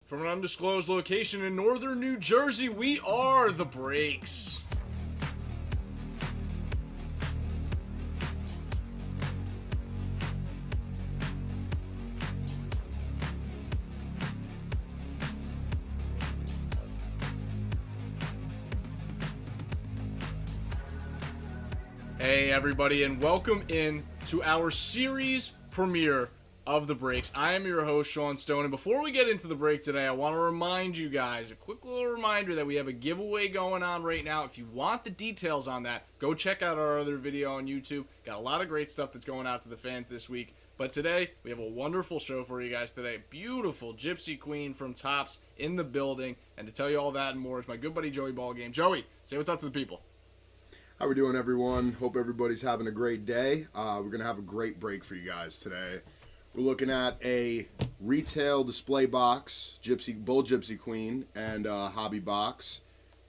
From an undisclosed location in northern New Jersey, we are The Breaks. Hey everybody, and welcome in to our series premiere of The Breaks. I am your host, Sean Stone, and before we get into the break today, I want to remind you guys, a quick little reminder that we have a giveaway going on right now. If you want the details on that, go check out our other video on YouTube. Got a lot of great stuff that's going out to the fans this week. But today, we have a wonderful show for you guys today. Beautiful Gypsy Queen from Tops in the building. And to tell you all that and more is my good buddy Joey Ballgame. Joey, say what's up to the people. How we doing, everyone? Hope everybody's having a great day. We're going to have a great break for you guys today. We're looking at a retail display box, both Gypsy Queen and hobby box.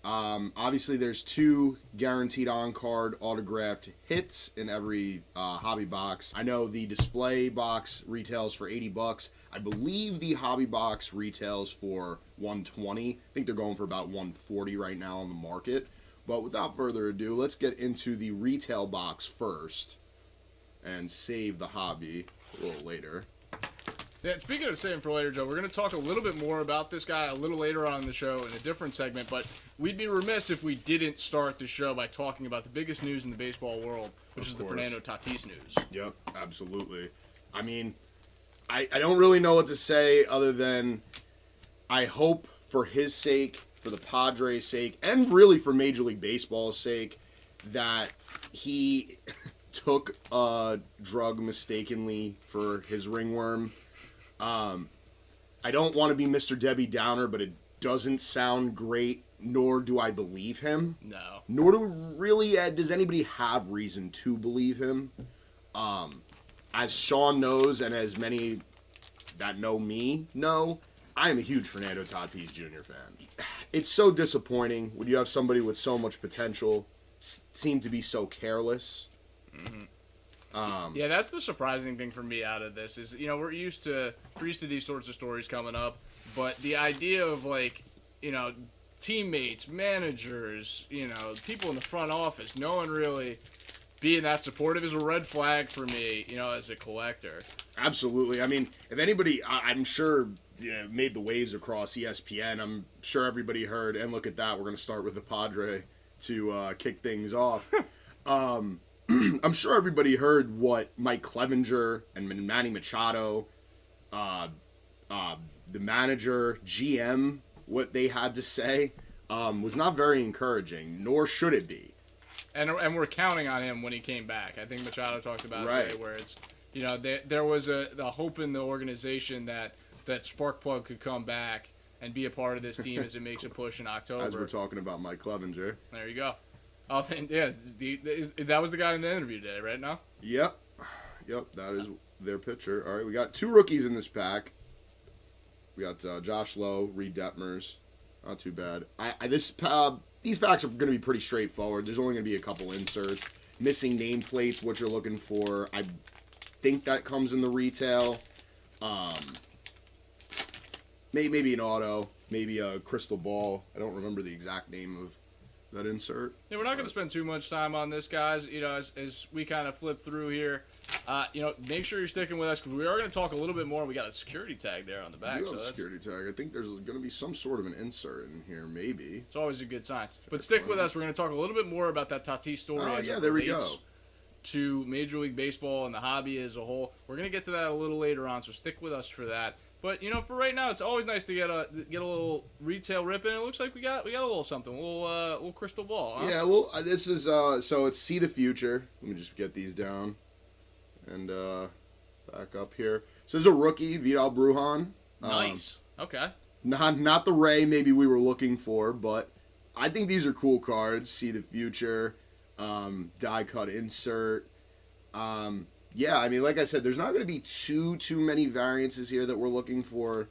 Obviously, there's 2 guaranteed on-card autographed hits in every hobby box. I know the display box retails for $80. I believe the hobby box retails for $120. I think they're going for about $140 right now on the market. But without further ado, let's get into the retail box first and save the hobby a little later. Yeah, speaking of saving for later, Joe, we're going to talk a little bit more about this guy a little later on in the show in a different segment, but we'd be remiss if we didn't start the show by talking about the biggest news in the baseball world, which is the Fernando Tatis news. Yep, absolutely. I mean, I don't really know what to say other than I hope for his sake, for the Padres' sake, and really for Major League Baseball's sake, that he took a drug mistakenly for his ringworm. I don't want to be Mr. Debbie Downer, but it doesn't sound great, nor do I believe him. No. Nor does anybody have reason to believe him. As Sean knows, and as many that know me know, I am a huge Fernando Tatis Jr. fan. It's so disappointing when you have somebody with so much potential seem to be so careless. Mm-hmm. Yeah, that's the surprising thing for me out of this is, you know, we're used to these sorts of stories coming up, but the idea of, like, you know, teammates, managers, you know, people in the front office, no one really being that supportive is a red flag for me, you know, as a collector. Absolutely. I mean, if anybody, I'm sure, made the waves across ESPN, I'm sure everybody heard, and look at that, we're going to start with the Padre to kick things off. I'm sure everybody heard what Mike Clevenger and Manny Machado, the manager, GM, what they had to say was not very encouraging, nor should it be. And we're counting on him when he came back. I think Machado talked about it today, where it's, you know, there was a hope in the organization that Sparkplug could come back and be a part of this team as it makes a push in October. As we're talking about Mike Clevenger. There you go. Oh, yeah, that was the guy in the interview today, right now? Yep, that is their pitcher. All right, we got 2 rookies in this pack. We got Josh Lowe, Reed Detmers. Not too bad. These packs are going to be pretty straightforward. There's only going to be a couple inserts. Missing nameplates, what you're looking for. I think that comes in the retail. Maybe an auto. Maybe a crystal ball. I don't remember the exact name of that insert. Yeah, we're not going to spend too much time on this, guys. You know, as we kind of flip through here, you know, make sure you're sticking with us because we are going to talk a little bit more. We got a security tag there on the back. We do have a security tag. I think there's going to be some sort of an insert in here, maybe. It's always a good sign. But stick with us. We're going to talk a little bit more about that Tatis story as it relates to Major League Baseball and the hobby as a whole. We're going to get to that a little later on, so stick with us for that. But, you know, for right now, it's always nice to get a little retail rip in. It looks like we got a little something, a little crystal ball. Huh? Yeah, well, this is so it's See the Future. Let me just get these down and back up here. So this is a rookie, Vidal Brujan. Nice. Okay. Not the Ray maybe we were looking for, but I think these are cool cards. See the Future, die cut insert. Yeah, I mean, like I said, there's not going to be too many variances here that we're looking for,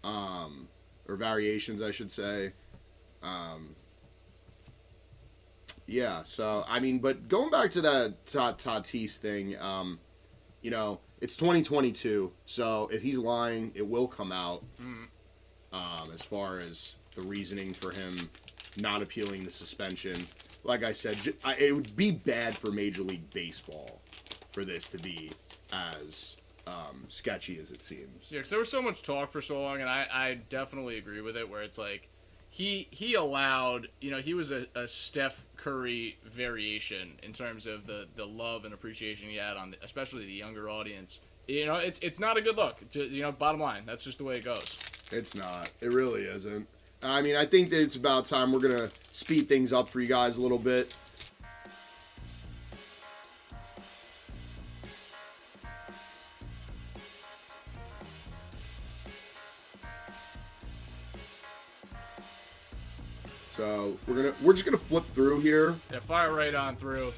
or variations, I should say. Yeah, so, I mean, but going back to that Tatis thing, you know, it's 2022, so if he's lying, it will come out. as far as the reasoning for him not appealing the suspension. Like I said, it would be bad for Major League Baseball for this to be as sketchy as it seems. Yeah, because there was so much talk for so long, and I definitely agree with it, where it's like, he allowed, he was a Steph Curry variation in terms of the love and appreciation he had on, especially the younger audience. It's not a good look. Bottom line, that's just the way it goes. It's not. It really isn't. I mean, I think that it's about time we're going to speed things up for you guys a little bit. So we're just gonna flip through here. Yeah, fire right on through.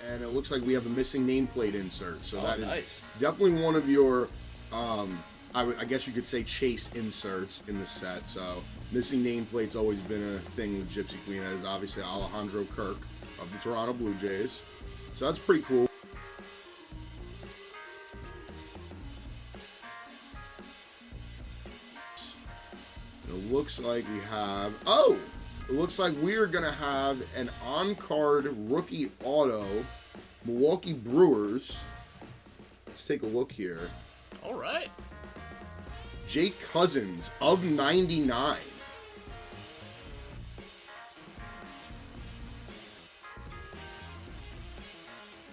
And it looks like we have a missing nameplate insert. So that is nice. Definitely one of your, I guess you could say, chase inserts in the set. So missing nameplate's always been a thing with Gypsy Queen. That is obviously Alejandro Kirk of the Toronto Blue Jays. So that's pretty cool. It looks like we have, it looks like we are going to have an on-card rookie auto, Milwaukee Brewers. Let's take a look here. All right. Jake Cousins of 99.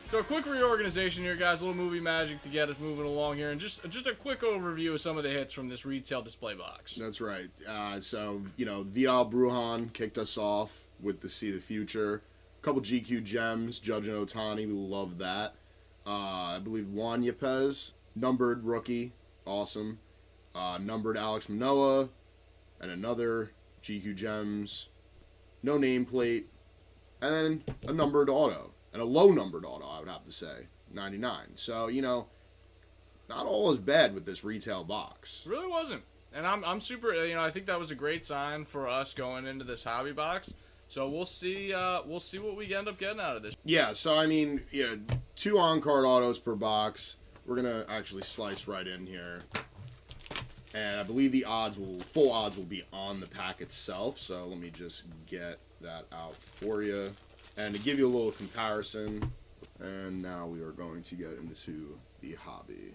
So a quick reorganization here, guys. A little movie magic to get us moving along here. And just a quick overview of some of the hits from this retail display box. That's right. So, Vidal Brujan kicked us off with the See the Future. A couple GQ gems, Judge and Ohtani. We love that. I believe Juan Yepez, numbered rookie. Awesome. Numbered Alex Manoah. And another GQ gems. No nameplate. And then a numbered auto. And a low-numbered auto, I would have to say, 99. So, not all is bad with this retail box. It really wasn't. And I'm super, I think that was a great sign for us going into this hobby box. So we'll see what we end up getting out of this. Yeah, so, 2 on-card autos per box. We're going to actually slice right in here. And I believe the full odds will be on the pack itself. So let me just get that out for you. And to give you a little comparison, and now we are going to get into the hobby.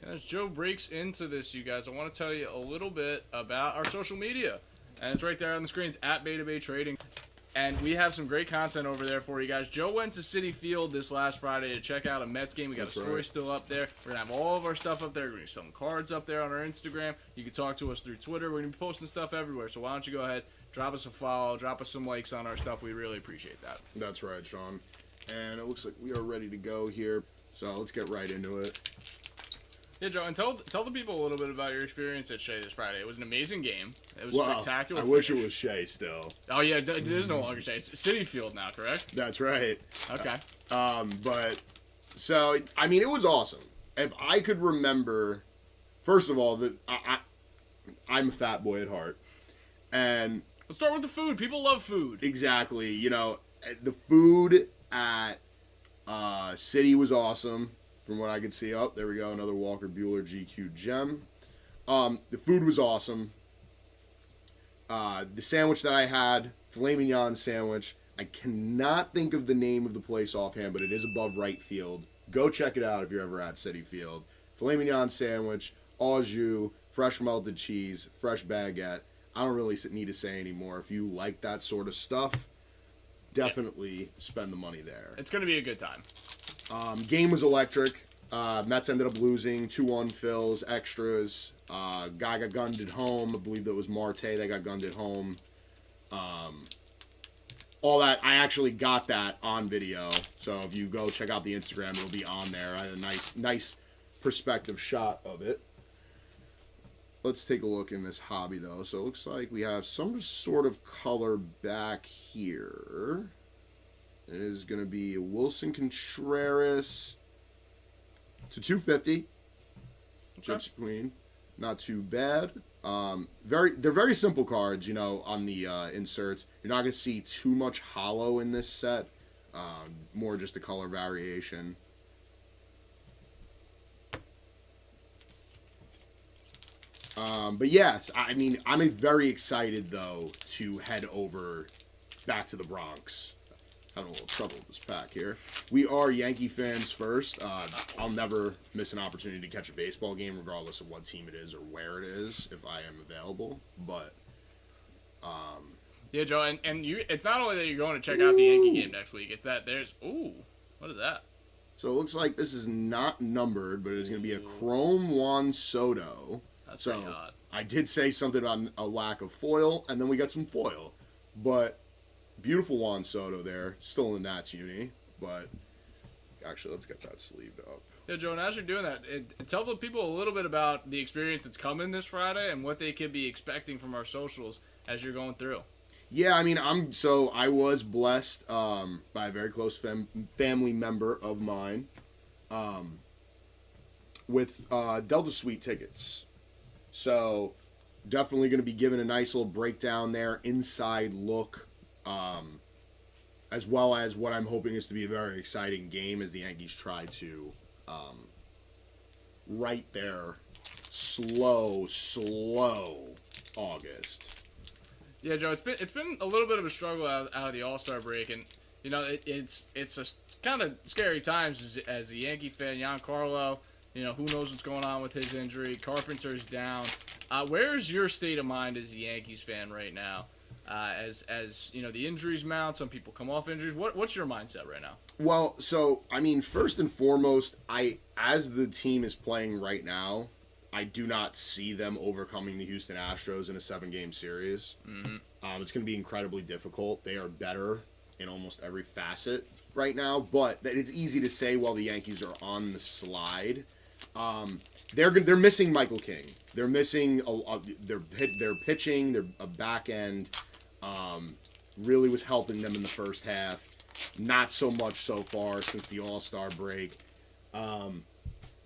And as Joe breaks into this, you guys, I want to tell you a little bit about our social media. And it's right there on the screen. It's at Beta Bay Trading. And we have some great content over there for you guys. Joe went to Citi Field this last Friday to check out a Mets game. We got a story still up there. We're going to have all of our stuff up there. We're going to be selling cards up there on our Instagram. You can talk to us through Twitter. We're going to be posting stuff everywhere. So why don't you go ahead, drop us a follow, drop us some likes on our stuff. We really appreciate that. That's right, Sean. And it looks like we are ready to go here. So let's get right into it. Yeah, Joe, and tell the people a little bit about your experience at Shea this Friday. It was an amazing game. It was spectacular. I wish it was Shea still. Oh, yeah, it is no longer Shea. It's Citi Field now, correct? That's right. Okay. So, it was awesome. If I could remember, first of all, I'm a fat boy at heart. And let's start with the food. People love food. Exactly. The food at Citi was awesome. From what I could see. Oh, there we go. Another Walker Buehler GQ gem. The food was awesome. The sandwich that I had, filet mignon sandwich. I cannot think of the name of the place offhand, but it is above right field. Go check it out if you're ever at Citi Field. Filet mignon sandwich, au jus, fresh melted cheese, fresh baguette. I don't really need to say anymore. If you like that sort of stuff, definitely spend the money there. It's going to be a good time. Game was electric. Mets ended up losing 2-1 fills, extras. Guy got gunned at home. I believe that was Marte that got gunned at home. All that, I actually got that on video. So if you go check out the Instagram, it'll be on there. I had a nice perspective shot of it. Let's take a look in this hobby, though. So it looks like we have some sort of color back here. It is going to be Wilson Contreras to 250. Gypsy Queen. Not too bad. They're very simple cards, on the inserts. You're not going to see too much hollow in this set. More just a color variation. But yes, I mean, I'm very excited, though, to head over back to the Bronx. Having a little trouble with this pack here. We are Yankee fans first. I'll never miss an opportunity to catch a baseball game, regardless of what team it is or where it is, if I am available. But, yeah, Joe, and you, it's not only that you're going to check out the Yankee game next week, it's that there's, what is that? So it looks like this is not numbered, but it is going to be a Chrome Juan Soto. That's so pretty hot. I did say something on a lack of foil, and then we got some foil. But beautiful Juan Soto there, still in the Nats uni. But actually, let's get that sleeved up. Yeah, Joe, and as you're doing that, tell the people a little bit about the experience that's coming this Friday and what they could be expecting from our socials as you're going through. Yeah, I mean, I was blessed by a very close family member of mine with Delta Suite tickets. So definitely going to be giving a nice little breakdown there, inside look, as well as what I'm hoping is to be a very exciting game as the Yankees try to right there slow August. Yeah, Joe, it's been a little bit of a struggle out of the All-Star break, and you know it's a kind of scary times as a Yankee fan. Giancarlo, you know, who knows what's going on with his injury? Carpenter's down. Where's your state of mind as a Yankees fan right now? As you know, the injuries mount. Some people come off injuries. What's your mindset right now? Well, so I mean, first and foremost, as the team is playing right now, I do not see them overcoming the Houston Astros in a 7-game series. Mm-hmm. It's going to be incredibly difficult. They are better in almost every facet right now, but it's easy to say while the Yankees are on the slide. They're missing Michael King. They're missing their pitching. Their back end really was helping them in the first half. Not so much so far since the All-Star break.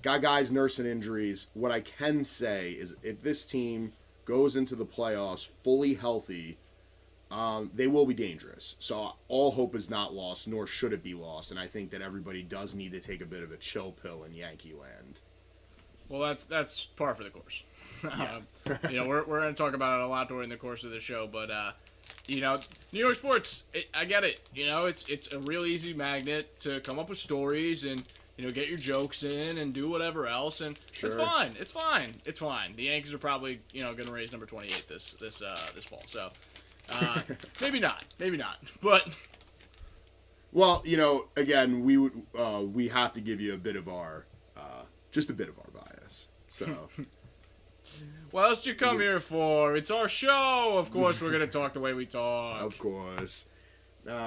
Got guys nursing injuries. What I can say is if this team goes into the playoffs fully healthy, they will be dangerous. So all hope is not lost, nor should it be lost. And I think that everybody does need to take a bit of a chill pill in Yankee land. Well, that's par for the course. Yeah. You know, we're going to talk about it a lot during the course of the show, but you know, New York sports, I get it. You know, it's a real easy magnet to come up with stories and, you know, get your jokes in and do whatever else, and Sure. It's fine. The Yankees are probably, you know, going to raise number 28 this fall. So maybe not, but. Well, you know, again, we have to give you a bit of our just a bit of our bias. So. What else did you come here for? It's our show. Of course, we're gonna talk the way we talk. Of course.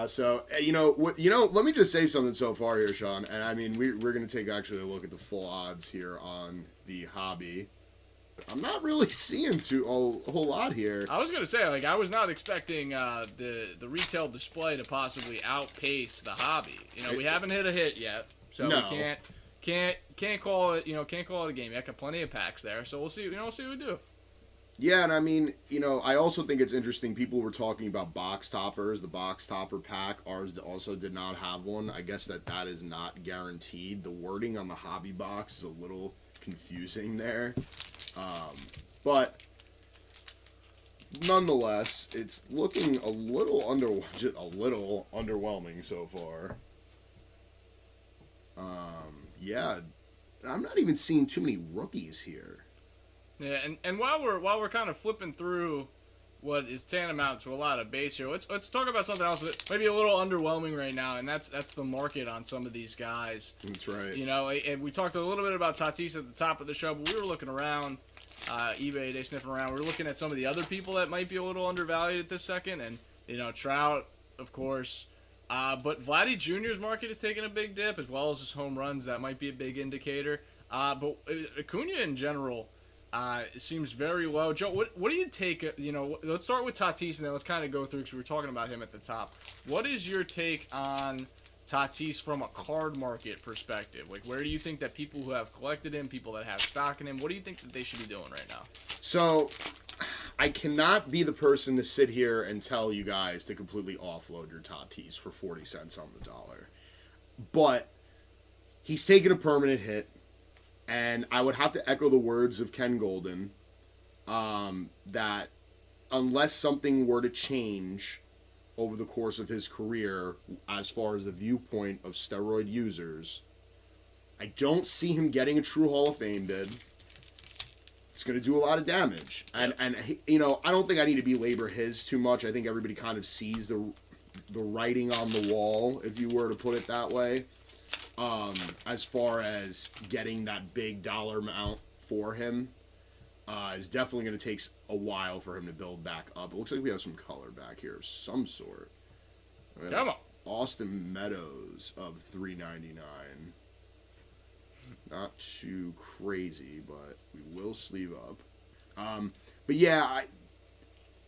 So you know, let me just say something so far here, Sean. And I mean, we're gonna take actually a look at the full odds here on the hobby. I'm not really seeing a whole lot here. I was gonna say, like, I was not expecting the retail display to possibly outpace the hobby. You know, we haven't hit a hit yet, so No. we can't call it. You know, can't call it a game. You got plenty of packs there, so we'll see. You know, we'll see what we do. Yeah, and I mean, you know, I also think it's interesting. People were talking about box toppers, the box topper pack. Ours also did not have one. I guess that is not guaranteed. The wording on the hobby box is a little confusing there. But nonetheless, it's looking a little underwhelming so far. Yeah, I'm not even seeing too many rookies here. Yeah, and while we're kind of flipping through what is tantamount to a lot of base here, let's talk about something else that might be a little underwhelming right now, and that's the market on some of these guys. That's right. You know, and we talked a little bit about Tatis at the top of the show, but we were looking around eBay Day, sniffing around. We were looking at some of the other people that might be a little undervalued at this second, and you know, Trout, of course. But Vlad Jr.'s market is taking a big dip, as well as his home runs. That might be a big indicator. But Acuna in general seems very low. Joe, what do you take? You know, let's start with Tatis, and then let's kind of go through, because we were talking about him at the top. What is your take on Tatis from a card market perspective? Like, where do you think that people who have collected him, people that have stock in him, what do you think that they should be doing right now? So, I cannot be the person to sit here and tell you guys to completely offload your Tatis for 40 cents on the dollar. But he's taken a permanent hit, and I would have to echo the words of Ken Golden. that unless something were to change over the course of his career as far as the viewpoint of steroid users, I don't see him getting a true Hall of Fame bid. It's going to do a lot of damage. And you know, I don't think I need to belabor his too much. I think everybody kind of sees the writing on the wall, if you were to put it that way, as far as getting that big dollar amount for him. It's definitely going to take a while for him to build back up. It looks like we have some color back here of some sort. Come on. Austin Meadows of $3.99. Not too crazy, but we will sleeve up. But yeah,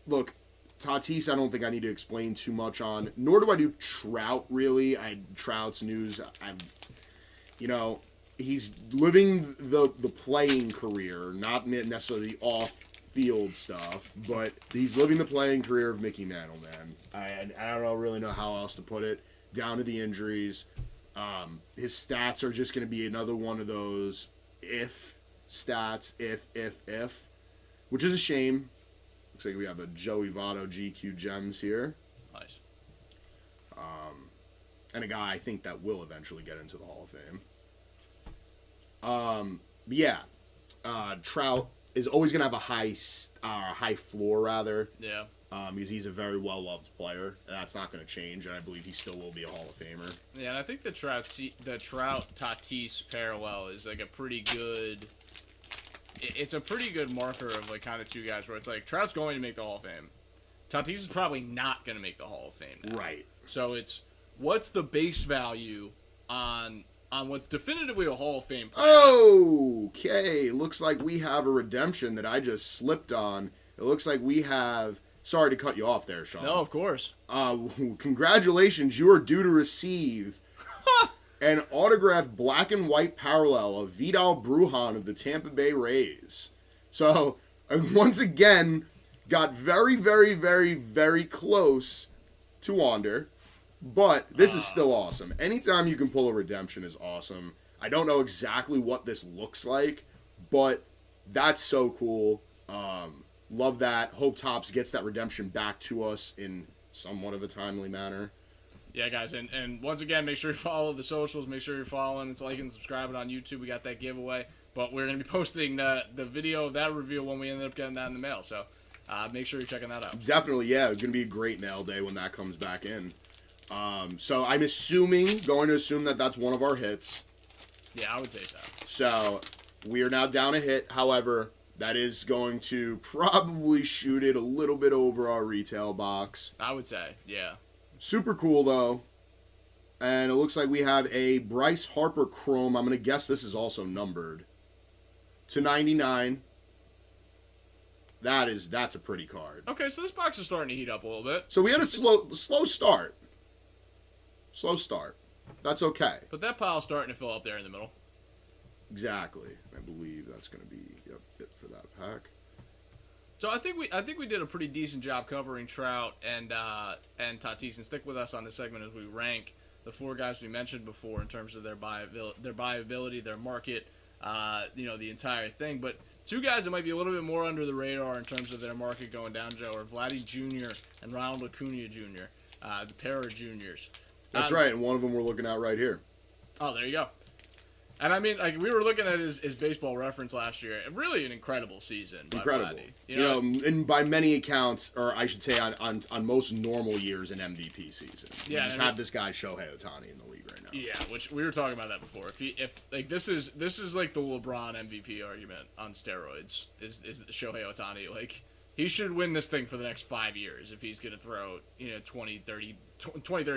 look, Tatis, I don't think I need to explain too much on. Nor do I do Trout, really. Trout's news, you know, he's living the playing career, not necessarily the off-field stuff, but he's living the playing career of Mickey Mantle, man. I don't really know how else to put it. Down to the injuries. His stats are just going to be another one of those if stats, if, which is a shame. Looks like we have a Joey Votto GQ Gems here. Nice. And a guy I think that will eventually get into the Hall of Fame. But yeah, Trout is always going to have a high floor, rather. Yeah. Because he's a very well-loved player, and that's not going to change, and I believe he still will be a Hall of Famer. Yeah, and I think the Trout-Tatis parallel is like a pretty good... It's a pretty good marker of like kind of two guys where it's like Trout's going to make the Hall of Fame. Tatis is probably not going to make the Hall of Fame now. Right. So it's what's the base value on what's definitively a Hall of Fame player. Okay, looks like we have a redemption that I just slipped on. It looks like we have... Sorry to cut you off there, Sean. No, of course. Congratulations, you are due to receive an autographed black and white parallel of Vidal Brujan of the Tampa Bay Rays. So, once again, got very, very, very, very close to Wander. But this is still awesome. Anytime you can pull a redemption is awesome. I don't know exactly what this looks like, but that's so cool. Love that. Hope Topps gets that redemption back to us in somewhat of a timely manner. Yeah, guys, and once again, make sure you follow the socials. Make sure you're following, liking, and subscribing on YouTube. We got that giveaway. But we're going to be posting the video of that reveal when we end up getting that in the mail. So make sure you're checking that out. Definitely, yeah. It's going to be a great mail day when that comes back in. So I'm going to assume that that's one of our hits. Yeah, I would say so. So we are now down a hit. However, that is going to probably shoot it a little bit over our retail box. I would say, yeah. Super cool, though. And it looks like we have a Bryce Harper Chrome. I'm going to guess this is also numbered to 99. That's a pretty card. Okay, so this box is starting to heat up a little bit. So we had a slow start. Slow start. That's okay. But that pile's starting to fill up there in the middle. Exactly. I believe that's going to be it for that pack. So I think we did a pretty decent job covering Trout and Tatis, and stick with us on this segment as we rank the four guys we mentioned before in terms of their buyability, their market, the entire thing. But two guys that might be a little bit more under the radar in terms of their market going down, Joe, are Vlad Jr. and Ronald Acuna Jr., the pair of juniors. That's right, and one of them we're looking at right here. Oh, there you go. And I mean, like, we were looking at his baseball reference last year. Really an incredible season. Incredible. Vladdy. And by many accounts, or I should say on most normal years, an MVP season. Yeah, you just have this guy Shohei Ohtani in the league right now. Yeah, which we were talking about that before. If this is like the LeBron MVP argument on steroids, is Shohei Ohtani. Like, he should win this thing for the next 5 years if he's going to throw, 20, 30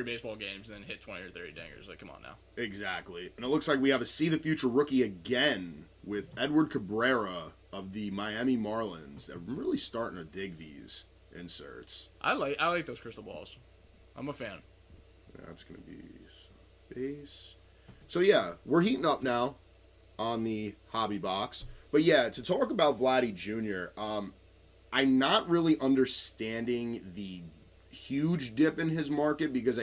baseball games and then hit 20 or 30 dingers. Like, come on now. Exactly. And it looks like we have a See the Future rookie again with Edward Cabrera of the Miami Marlins. I'm really starting to dig these inserts. I like those crystal balls. I'm a fan. That's going to be base. So, yeah, we're heating up now on the hobby box. But, yeah, to talk about Vladdy Jr., I'm not really understanding the huge dip in his market because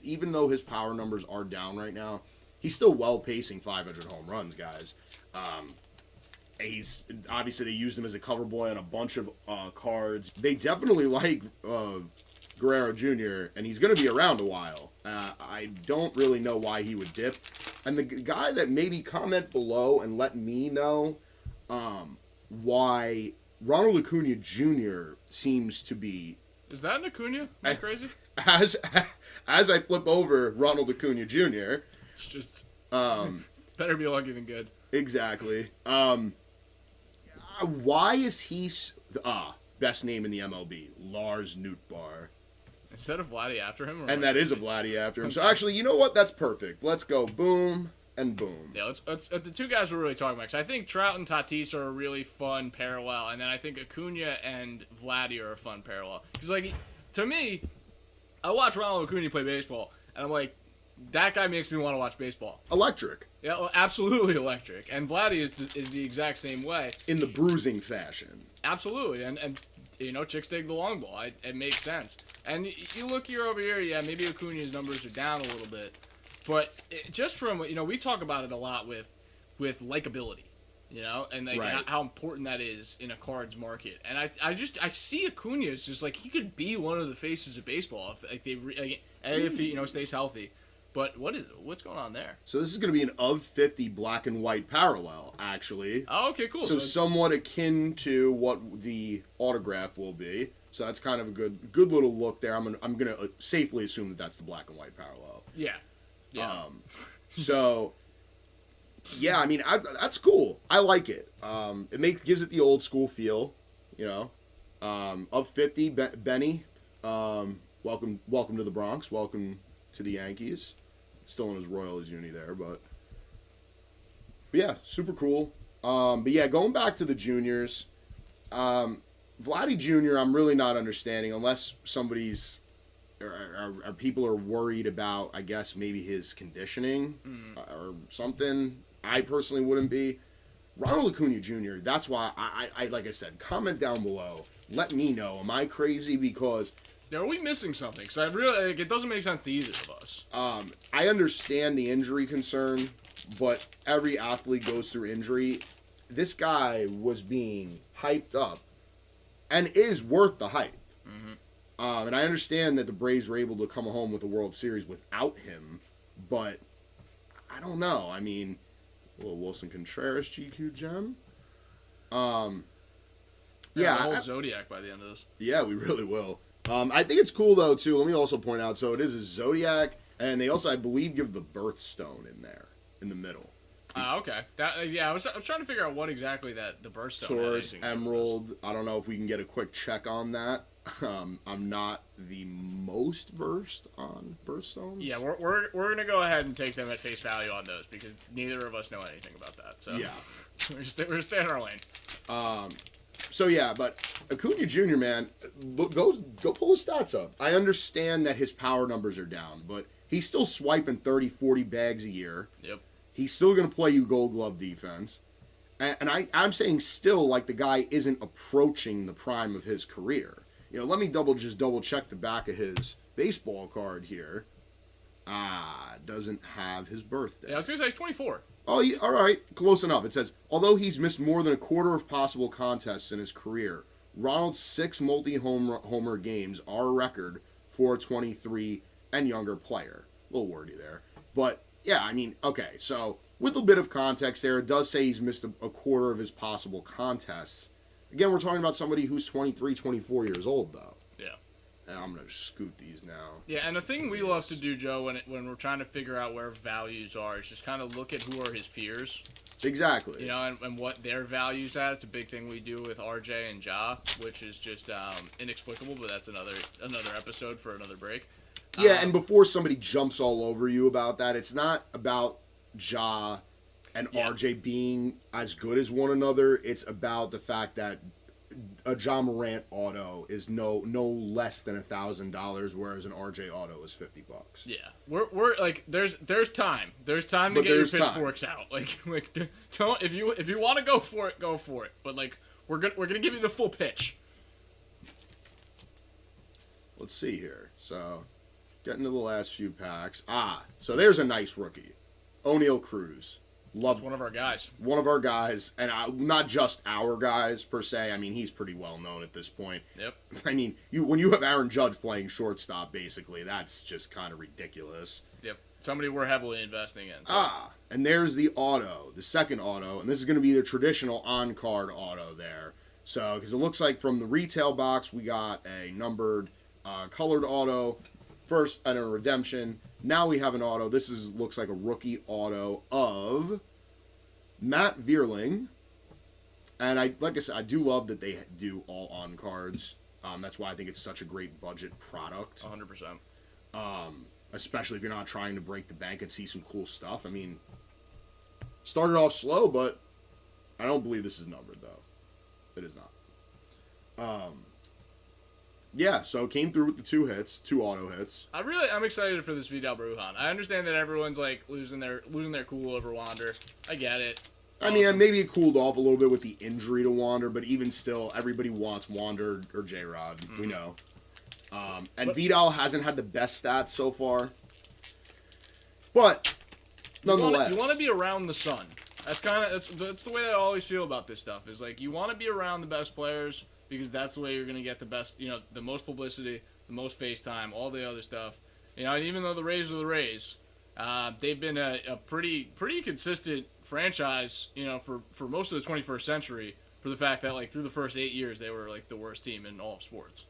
even though his power numbers are down right now, he's still well pacing 500 home runs, guys. He's obviously they used him as a cover boy on a bunch of cards. They definitely like Guerrero Jr. and he's going to be around a while. I don't really know why he would dip. And the guy that maybe comment below and let me know why Ronald Acuna Jr. seems to be. Is that an Acuna? Am I crazy? As I flip over Ronald Acuna Jr. It's just better be lucky than good. Exactly. Why is he best name in the MLB? Lars Nootbaar. Instead of Vladdy after him? And that is a Vladdy after him. So actually, you know what? That's perfect. Let's go boom and boom. Yeah, let's the two guys we're really talking about. Because I think Trout and Tatis are a really fun parallel. And then I think Acuna and Vladdy are a fun parallel. Because, like, to me, I watch Ronald Acuna play baseball. And I'm like, that guy makes me want to watch baseball. Electric. Yeah, well, absolutely electric. And Vladdy is the exact same way. In the bruising fashion. Absolutely. And you know, chicks dig the long ball. It makes sense. And you look year over year, yeah, maybe Acuna's numbers are down a little bit. But just from, you know, we talk about it a lot with likability, you know, and like right. how important that is in a cards market. And I see Acuna as just like he could be one of the faces of baseball if he, you know, stays healthy. But what's going on there? So this is going to be an of 50 black and white parallel, actually. Oh, okay, cool. So somewhat akin to what the autograph will be. So that's kind of a good little look there. I'm gonna safely assume that that's the black and white parallel. Yeah. Yeah. So yeah, I mean that's cool. I like it. It gives it the old school feel, you know. Of 50, Benny. Welcome to the Bronx. Welcome to the Yankees. Still in his Royals uni there, but yeah, super cool. But yeah, going back to the juniors, Vladdy Jr. I'm really not understanding unless somebody's or people are worried about, I guess, maybe his conditioning or something. I personally wouldn't be. Ronald Acuna Jr., that's why I like I said, comment down below. Let me know. Am I crazy? Because are we missing something? Because I really, it doesn't make sense to either of us. I understand the injury concern, but every athlete goes through injury. This guy was being hyped up and is worth the hype. Mm-hmm. And I understand that the Braves were able to come home with a World Series without him, but I don't know. I mean, little Wilson Contreras GQ gem. Yeah, the whole Zodiac by the end of this. Yeah, we really will. I think it's cool, though, too. Let me also point out, so it is a Zodiac, and they also, I believe, give the birthstone in there, in the middle. Okay. I was trying to figure out what exactly that the birthstone Taurus, Emerald. I don't know if we can get a quick check on that. I'm not the most versed on birthstones. Yeah, we're going to go ahead and take them at face value on those, because neither of us know anything about that. So yeah. we're staying in our lane. So yeah, but Acuna Jr., man, go pull his stats up. I understand that his power numbers are down, but he's still swiping 30, 40 bags a year. Yep. He's still going to play you Gold Glove defense. And I'm saying still, like, the guy isn't approaching the prime of his career. You know, let me double check the back of his baseball card here. Doesn't have his birthday. Yeah, I was going to say he's 24. Oh, yeah, all right. Close enough. It says, although he's missed more than a quarter of possible contests in his career, Ronald's 6 multi-homer games are a record for a 23 and younger player. A little wordy there. But, yeah, I mean, okay. So, with a bit of context there, it does say he's missed a quarter of his possible contests. Again, we're talking about somebody who's 23, 24 years old, though. Yeah. And I'm going to scoot these now. Yeah, and the thing we love to do, Joe, when we're trying to figure out where values are, is just kind of look at who are his peers. Exactly. You know, and what their values at. It's a big thing we do with RJ and Ja, which is just inexplicable, but that's another episode for another break. Yeah, and before somebody jumps all over you about that, it's not about Ja and RJ being as good as one another. It's about the fact that a Ja Morant auto is no less than $1,000, whereas an RJ auto is $50. Yeah, we're like there's time to get your pitchforks out. Like don't if you want to go for it. But like we're gonna give you the full pitch. Let's see here. So getting to the last few packs. So there's a nice rookie, O'Neal Cruz. Love It's one of our guys. One of our guys, and not just our guys per se. I mean, he's pretty well known at this point. Yep. I mean, when you have Aaron Judge playing shortstop, basically, that's just kind of ridiculous. Yep. Somebody we're heavily investing in. So. And there's the auto, the second auto, and this is going to be the traditional on-card auto there. So, because it looks like from the retail box, we got a numbered, colored auto first, and a redemption. Now we have an auto. This looks like a rookie auto of Matt Vierling. And like I said, I do love that they do all on cards. That's why I think it's such a great budget product. 100%. Especially if you're not trying to break the bank and see some cool stuff. I mean, started off slow, but I don't believe this is numbered, though. It is not. Yeah, so it came through with the two auto hits. I'm excited for this Vidal Brujan. I understand that everyone's like losing their cool over Wander. I get it. I mean, maybe it cooled off a little bit with the injury to Wander, but even still, everybody wants Wander or J-Rod. Mm-hmm. We know. And Vidal hasn't had the best stats so far. But nonetheless, you want to be around the sun. That's the way I always feel about this stuff. Is like you want to be around the best players. Because that's the way you're going to get the best, the most publicity, the most FaceTime, all the other stuff. And even though the Rays are the Rays, they've been a pretty consistent franchise, for most of the 21st century, for the fact that, like, through the first 8 years, they were, like, the worst team in all of sports.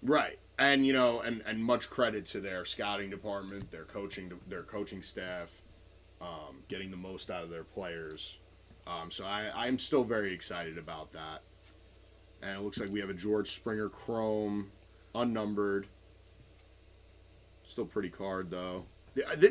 Right. And, and much credit to their scouting department, their coaching staff, getting the most out of their players. So I'm still very excited about that. And it looks like we have a George Springer Chrome, unnumbered. Still pretty card, though.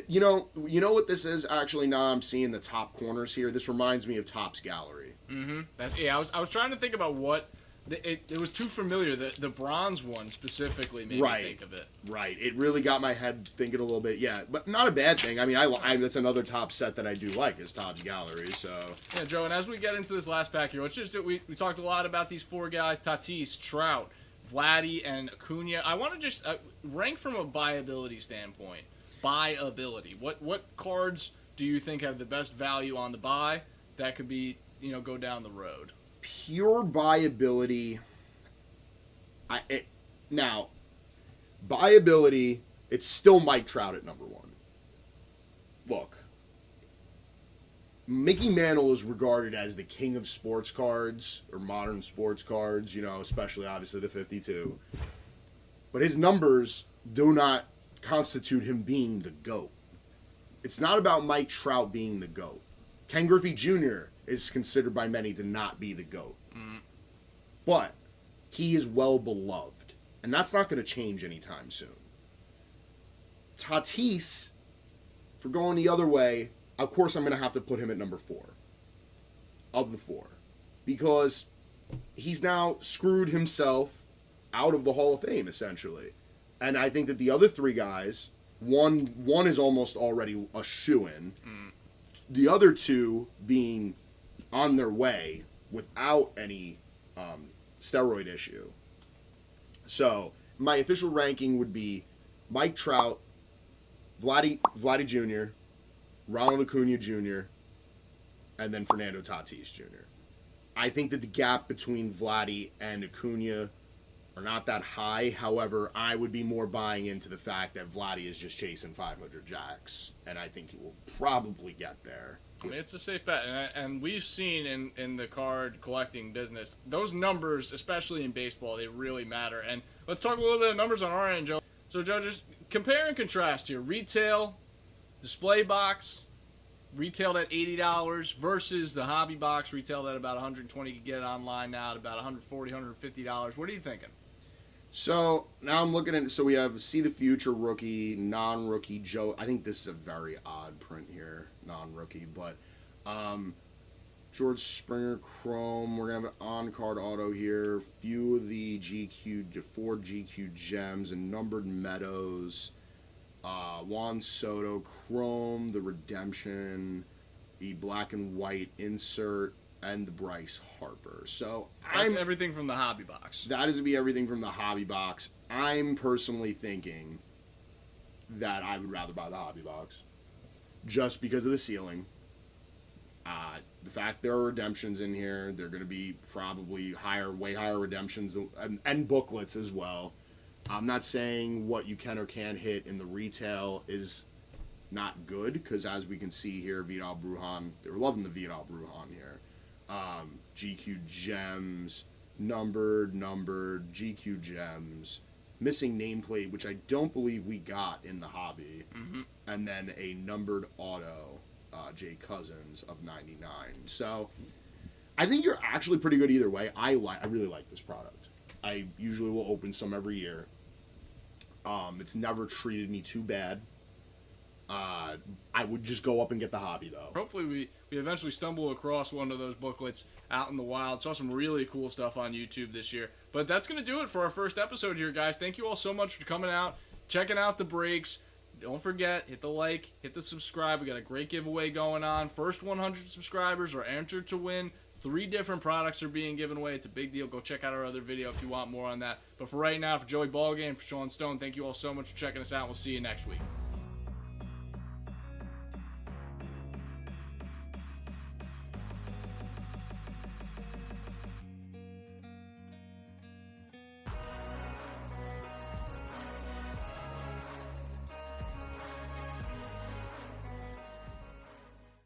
You know what this is? Actually, now I'm seeing the top corners here. This reminds me of Topp's Gallery. Mm-hmm. I was trying to think about what... It was too familiar. The bronze one specifically made me think of it. Right. It really got my head thinking a little bit. Yeah, but not a bad thing. I mean, that's another top set that I do like is Topp's Gallery. So yeah, Joe. And as we get into this last pack here, we talked a lot about these four guys: Tatis, Trout, Vladdy, and Acuna. I want to just rank from a buyability standpoint. Buyability. What cards do you think have the best value on the buy that could be go down the road? Pure buyability. Now, buyability, it's still Mike Trout at number one. Look, Mickey Mantle is regarded as the king of sports cards, or modern sports cards, especially obviously the 52. But his numbers do not constitute him being the GOAT. It's not about Mike Trout being the GOAT. Ken Griffey Jr. is considered by many to not be the GOAT. But he is well beloved. And that's not going to change anytime soon. Tatis, for going the other way, of course I'm going to have to put him at number 4 of the 4. Because he's now screwed himself out of the Hall of Fame, essentially. And I think that the other 3 guys, one is almost already a shoo-in. The other 2 being on their way without any steroid issue. So my official ranking would be Mike Trout, Vlad Jr., Ronald Acuna Jr., and then Fernando Tatis Jr. I think that the gap between Vladdy and Acuna are not that high. However, I would be more buying into the fact that Vladdy is just chasing 500 jacks, and I think he will probably get there. I mean, it's a safe bet, and we've seen in the card collecting business, those numbers, especially in baseball, they really matter. And let's talk a little bit of numbers on our end, Joe. So, Joe, just compare and contrast here. Retail, display box, retailed at $80 versus the hobby box, retailed at about $120. You can get it online now at about $140, $150. What are you thinking? So now I'm looking at, so we have See the Future rookie, non-rookie Joe. I think this is a very odd print here, non-rookie, but George Springer Chrome. We're going to have an on-card auto here. Few of the 4 GQ gems and numbered Meadows. Juan Soto Chrome, the Redemption, the black and white insert, and the Bryce Harper. So that's everything from the hobby box. That is to be everything from the hobby box. I'm personally thinking that I would rather buy the hobby box just because of the ceiling. The fact there are redemptions in here, they're going to be probably way higher redemptions and booklets as well. I'm not saying what you can or can't hit in the retail is not good, because as we can see here, Vidal Brujan, they're loving the Vidal Brujan here. GQ gems, numbered, GQ gems, missing nameplate, which I don't believe we got in the hobby, and then a numbered auto, Jay Cousins of 99. So I think you're actually pretty good either way. I really like this product. I usually will open some every year. It's never treated me too bad. I would just go up and get the hobby, though. Hopefully we eventually stumble across one of those booklets out in the wild. Saw some really cool stuff on YouTube this year. But that's going to do it for our first episode here, guys. Thank you all so much for coming out, checking out the breaks. Don't forget, hit the like, hit the subscribe. We got a great giveaway going on. First 100 subscribers are entered to win. 3 different products are being given away. It's a big deal. Go check out our other video if you want more on that. But for right now, for Joey Ballgame, for Sean Stone, thank you all so much for checking us out. We'll see you next week.